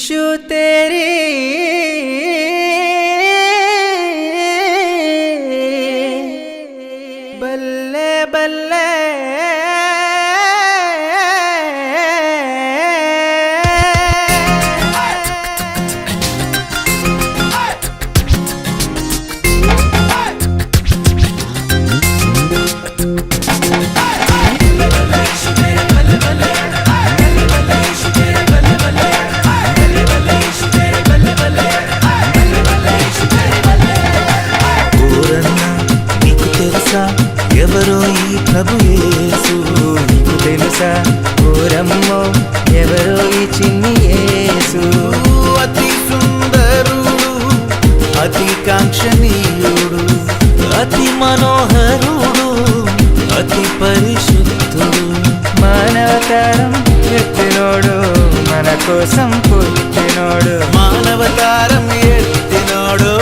यीशु तेरी बल्ले बल्ले ఎవరో ఈ ప్రభు యేసు నీకు తెలుసా ఓరమ్మో ఎవరో ఈ చిన్ని యేసు అతి సుందరుడు అతి కాంక్షణీయుడు అతి మనోహరుడు అతి పరిశుద్ధుడు మానవతారం ఎత్తినోడు మన కోసం పుట్టినోడు మానవతారం ఎత్తినోడు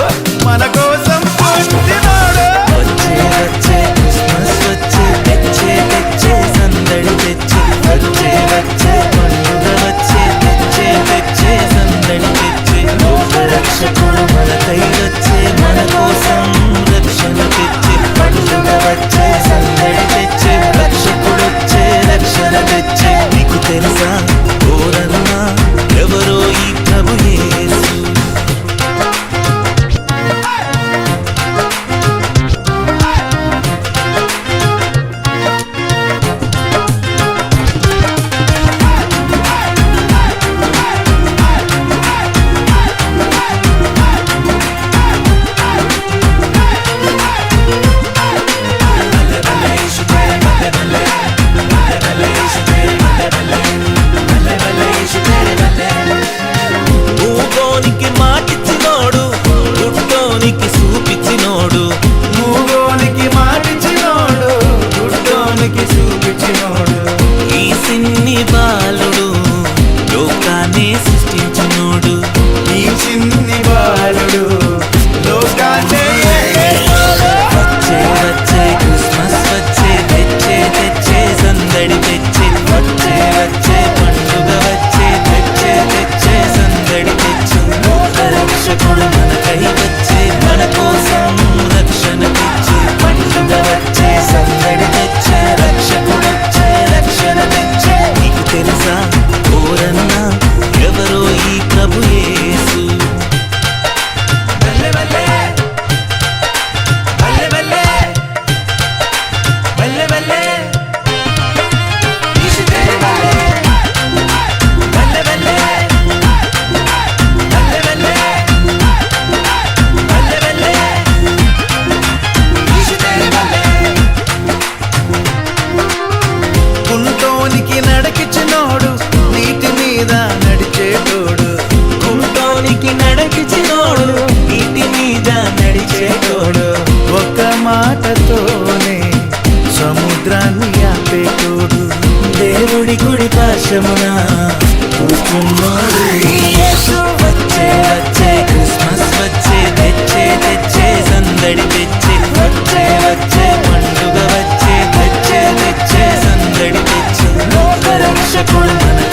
మన కోసం పుట్టినోడు వచ్చే వచ్చే క్రిస్మస్ వచ్చే తెచ్చే తెచ్చే సందడి తెచ్చే వచ్చే వచ్చే పండుగ వచ్చే తెచ్చే తెచ్చే సందడి తెచ్చే లోక రక్షకుడు మనకై వచ్చే మన కోసం రక్షణ తెచ్చే పండుగ వచ్చే సందడి తెచ్చే రక్షకుడు వచ్చే రక్షణ తెచ్చే నీకు తెలుసా ఓరన్నా ఎవరో ఈ ప్రభు యేసు నడకిచ్చినోడు నీటి మీద నడిచేటోడు కుంటోనికి నడకిచ్చినోడు నీటి మీద నడిచేటోడు ఒక మాటతోనే సముద్రాన్ని ఆపేటోడు దేవుడి కుడి పాశమున కూర్చున్నోడు వచ్చే వచ్చే క్రిస్మస్ వచ్చే తెచ్చే తెచ్చే సందడి తెచ్చే వచ్చే వచ్చే పండుగ వచ్చే తెచ్చే తెచ్చే సందడి తెచ్చే రక్షకుడు మన